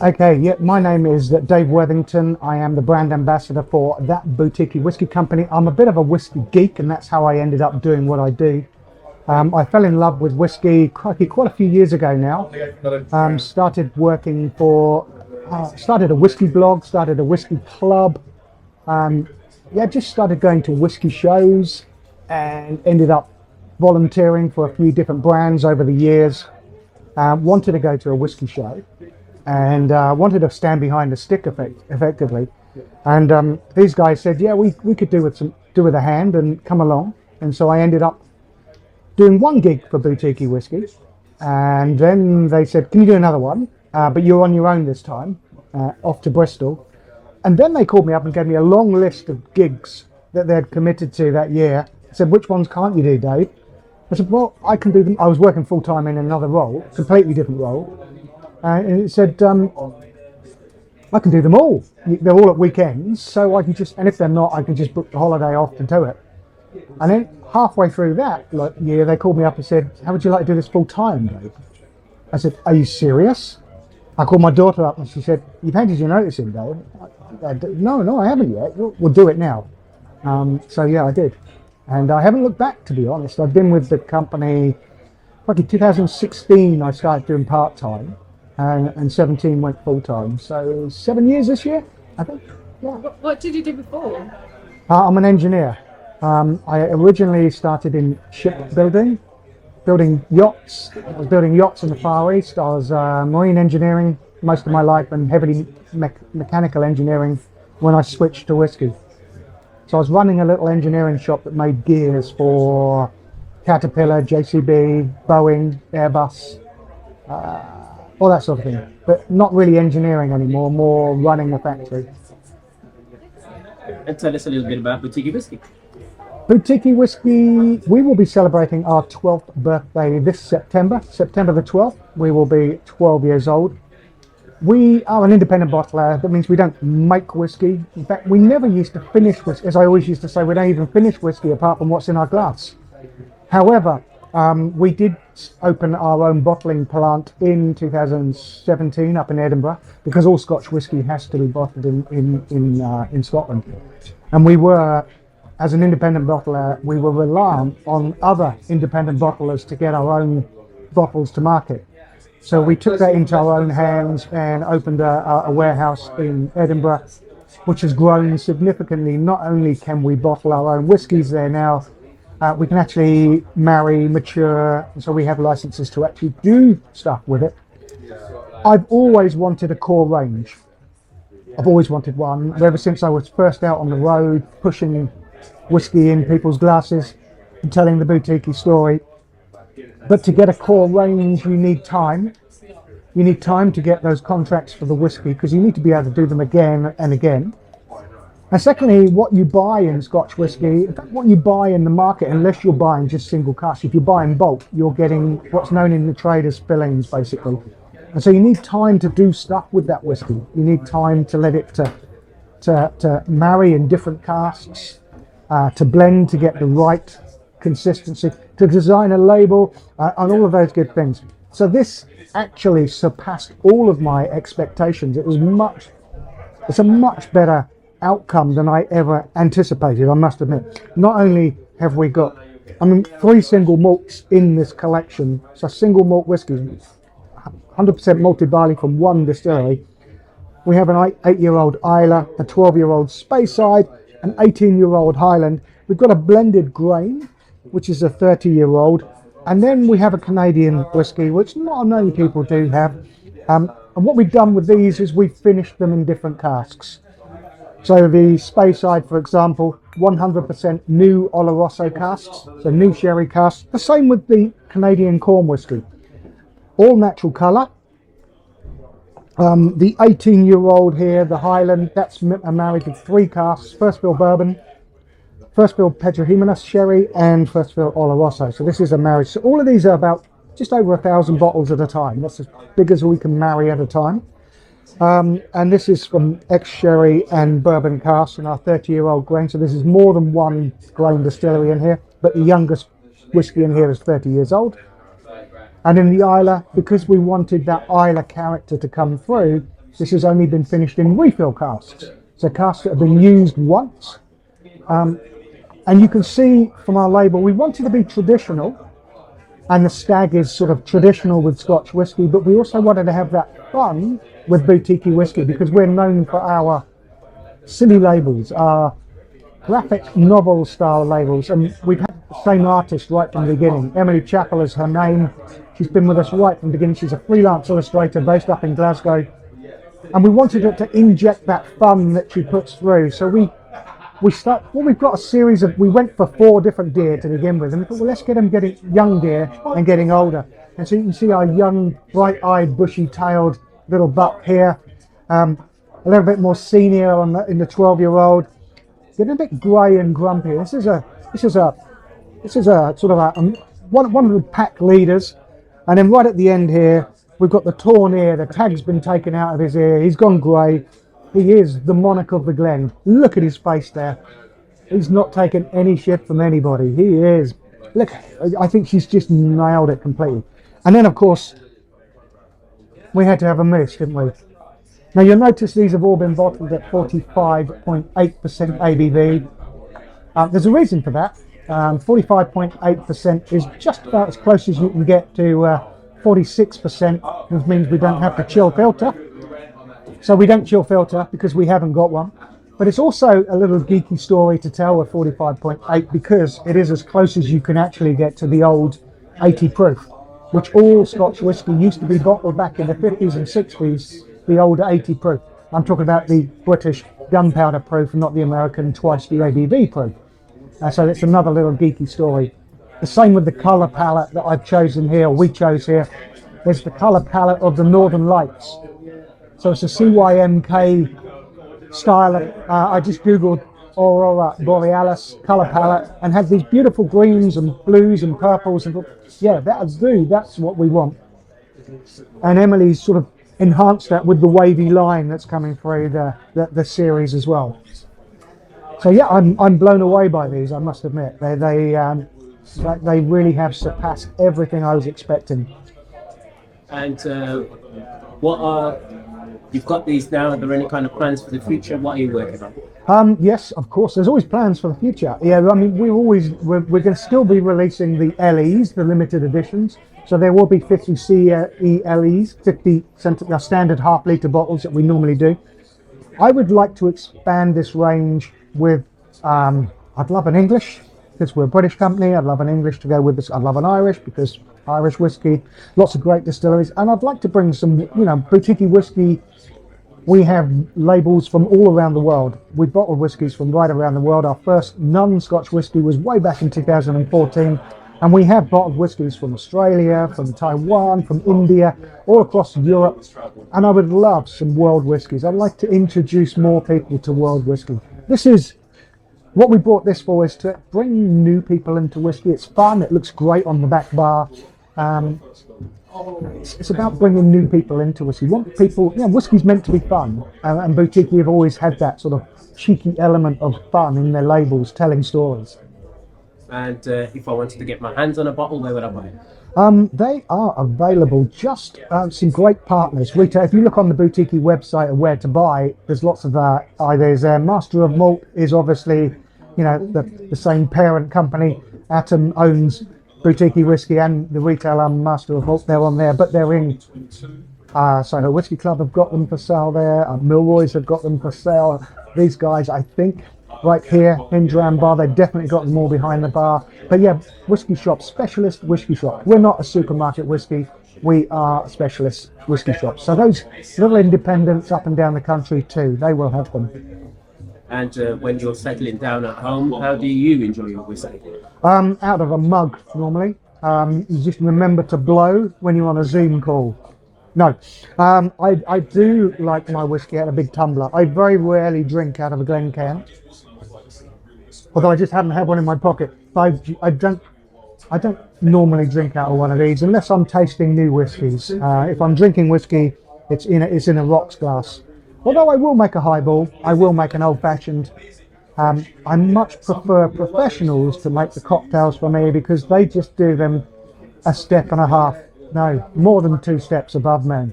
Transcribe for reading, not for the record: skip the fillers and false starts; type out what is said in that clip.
Okay, yeah, my name is Dave Worthington. I am the brand ambassador for that Boutique-y Whisky Company. I'm a bit of a whiskey geek, and that's how I ended up doing what I do. I fell in love with whiskey quite a few years ago now. Started working for, started a whiskey blog, started a whiskey club. Yeah, just started going to whiskey shows and ended up volunteering for a few different brands over the years. Wanted to go to a whiskey show and wanted to stand behind the stick effectively. And these guys said, yeah, we could do with a hand and come along. And so I ended up doing one gig for Boutique-y Whisky. And then they said, can you do another one? But you're on your own this time, off to Bristol. And then they called me up and gave me a long list of gigs that they'd committed to that year. I said, which ones can't you do, Dave? I said, well, I can do them. I was working full time in another role, completely different role. And it said, I can do them all. They're all at weekends, so I can just, and if they're not, I can just book the holiday off to do it. And then halfway through that year, they called me up and said, how would you like to do this full time, Dave? I said, are you serious? I called my daughter up and she said, you've handed your notice in, Dave. No, I haven't yet. We'll do it now. So yeah, I did. And I haven't looked back, to be honest. I've been with the company, like in 2016, I started doing part-time. And 17 went full-time. So 7 years this year, I think. Yeah. What did you do before? I'm an engineer. I originally started in shipbuilding, building yachts. I was building yachts in the Far East. I was marine engineering most of my life and heavily mechanical engineering when I switched to whiskey. So I was running a little engineering shop that made gears for Caterpillar, JCB, Boeing, Airbus, all that sort of thing. But not really engineering anymore, more running a factory. And tell us a little bit about Boutique-y Whisky. Boutique-y Whisky, we will be celebrating our 12th birthday this September the 12th. We will be 12 years old. We are an independent bottler. That means we don't make whiskey. In fact, we never used to finish whiskey. As I always used to say, we don't even finish whiskey apart from what's in our glass. However, we did open our own bottling plant in 2017 up in Edinburgh because all Scotch whiskey has to be bottled in Scotland. And we were, as an independent bottler, we were reliant on other independent bottlers to get our own bottles to market. So we took that into our own hands and opened a warehouse in Edinburgh, which has grown significantly. Not only can we bottle our own whiskies there now, we can actually marry, mature, and so we have licenses to actually do stuff with it. I've always wanted a core range. I've always wanted one, ever since I was first out on the road, pushing whiskey in people's glasses and telling the boutique story. But to get a core range, you need time. You need time to get those contracts for the whiskey because you need to be able to do them again and again. And secondly, what you buy in Scotch whiskey, in fact, what you buy in the market, unless you're buying just single cask, if you're buying bulk, you're getting what's known in the trade as fillings, basically. And so you need time to do stuff with that whiskey. You need time to let it to marry in different casks, to blend to get the right consistency, to design a label, and all of those good things. So this actually surpassed all of my expectations. It's a much better outcome than I ever anticipated, I must admit. Not only have we got, 3 single malts in this collection, so single malt whiskies, 100% malted barley from one distillery. We have an 8-year-old Islay, a 12-year-old Speyside, an 18-year-old Highland. We've got a blended grain, which is a 30-year-old, and then we have a Canadian whiskey, which not many people do have. And what we've done with these is we've finished them in different casks. So the Speyside, for example, 100% new Oloroso casks, so new sherry casks. The same with the Canadian corn whiskey. All natural colour. The 18-year-old here, the Highland, that's married to 3 casks, first fill bourbon, first fill Pedro Jimenez sherry, and first fill Oloroso. So this is a marriage. So all of these are about just over 1,000 bottles at a time. That's as big as we can marry at a time. And this is from ex-sherry and bourbon casks in our 30-year-old grain. So this is more than one grain distillery in here, but the youngest whiskey in here is 30 years old. And in the Islay, because we wanted that Islay character to come through, This has only been finished in refill casks. So casks that have been used once. And you can see from our label, we wanted to be traditional, and the stag is sort of traditional with Scotch whisky, but we also wanted to have that fun with Boutique-y Whisky, because we're known for our silly labels, our graphic novel style labels, and we've had the same artist right from the beginning. Emily Chappell is her name. She's been with us right from the beginning. She's a freelance illustrator based up in Glasgow, and we wanted it to inject that fun that she puts through. So we've got a series of, we went for 4 different deer to begin with, and we thought, well, let's get them getting young deer and getting older. And so you can see our young, bright-eyed, bushy-tailed little buck here, a little bit more senior in the 12-year-old, getting a bit grey and grumpy. This is a sort of one of the pack leaders, and then right at the end here, we've got the torn ear. The tag's been taken out of his ear. He's gone grey. He is the monarch of the glen. Look at his face there. He's not taken any shit from anybody. He is. Look, I think she's just nailed it completely. And then, of course, we had to have a moose, didn't we? Now, you'll notice these have all been bottled at 45.8% ABV. There's a reason for that. 45.8% is just about as close as you can get to 46%, which means we don't have to chill filter. So we don't chill filter because we haven't got one. But it's also a little geeky story to tell with 45.8, because it is as close as you can actually get to the old 80 proof, which all Scotch whisky used to be bottled back in the 50s and 60s, the old 80 proof. I'm talking about the British gunpowder proof, not the American twice the ABV proof. So it's another little geeky story. The same with the colour palette that I've chosen here, or we chose here. There's the colour palette of the Northern Lights. So it's a CYMK style. I just googled Aurora Borealis colour palette and had these beautiful greens and blues and purples, and thought, yeah, that'll do. That's what we want. And Emily's sort of enhanced that with the wavy line that's coming through the series as well. So yeah, I'm blown away by these, I must admit. They really have surpassed everything I was expecting. And you've got these now, are there any kind of plans for the future? What are you working on? Yes, of course, there's always plans for the future. Yeah, I mean, we're going to still be releasing the LEs, the limited editions. So there will be 50 CE LEs, 50 standard half-litre bottles that we normally do. I would like to expand this range with, I'd love an English, because we're a British company. I'd love an English to go with this. I'd love an Irish, because Irish whiskey, lots of great distilleries. And I'd like to bring some, Boutique-y Whisky. We have labels from all around the world. We bottle whiskies from right around the world. Our first non-Scotch whiskey was way back in 2014. And we have bottled whiskies from Australia, from Taiwan, from India, all across Europe. And I would love some world whiskies. I'd like to introduce more people to world whiskey. This is what we brought this for, is to bring new people into whiskey. It's fun. It looks great on the back bar. It's about bringing new people into whiskey. Whiskey's meant to be fun. And Boutique have always had that sort of cheeky element of fun in their labels, telling stories. And if I wanted to get my hands on a bottle, where would I buy it? They are available. Just some great partners. Retail. If you look on the Boutique-y website of where to buy, there's lots of there's Master of Malt is obviously, the same parent company. Atom owns Boutique-y Whisky and the retail Master of Malt. They're on there, but they're in Soho Whisky Club have got them for sale there. Milroy's have got them for sale. These guys, I think, right here in Dram bar, they've definitely got them all behind the bar. But yeah, whiskey shop, specialist whiskey shop. We're not a supermarket whiskey, we are a specialist whiskey shop. So those little independents up and down the country too, they will have them. And when you're settling down at home, how do you enjoy your whiskey? Out of a mug normally. You just remember to blow when you're on a Zoom call. No, I do like my whiskey out of a big tumbler. I very rarely drink out of a Glen can. Although I just haven't had one in my pocket. I don't normally drink out of one of these unless I'm tasting new whiskies. If I'm drinking whiskey, it's in a rocks glass. Although I will make a highball, I will make an old-fashioned. I much prefer professionals to make the cocktails for me, because they just do them a step and a half. No, more than 2 steps above me.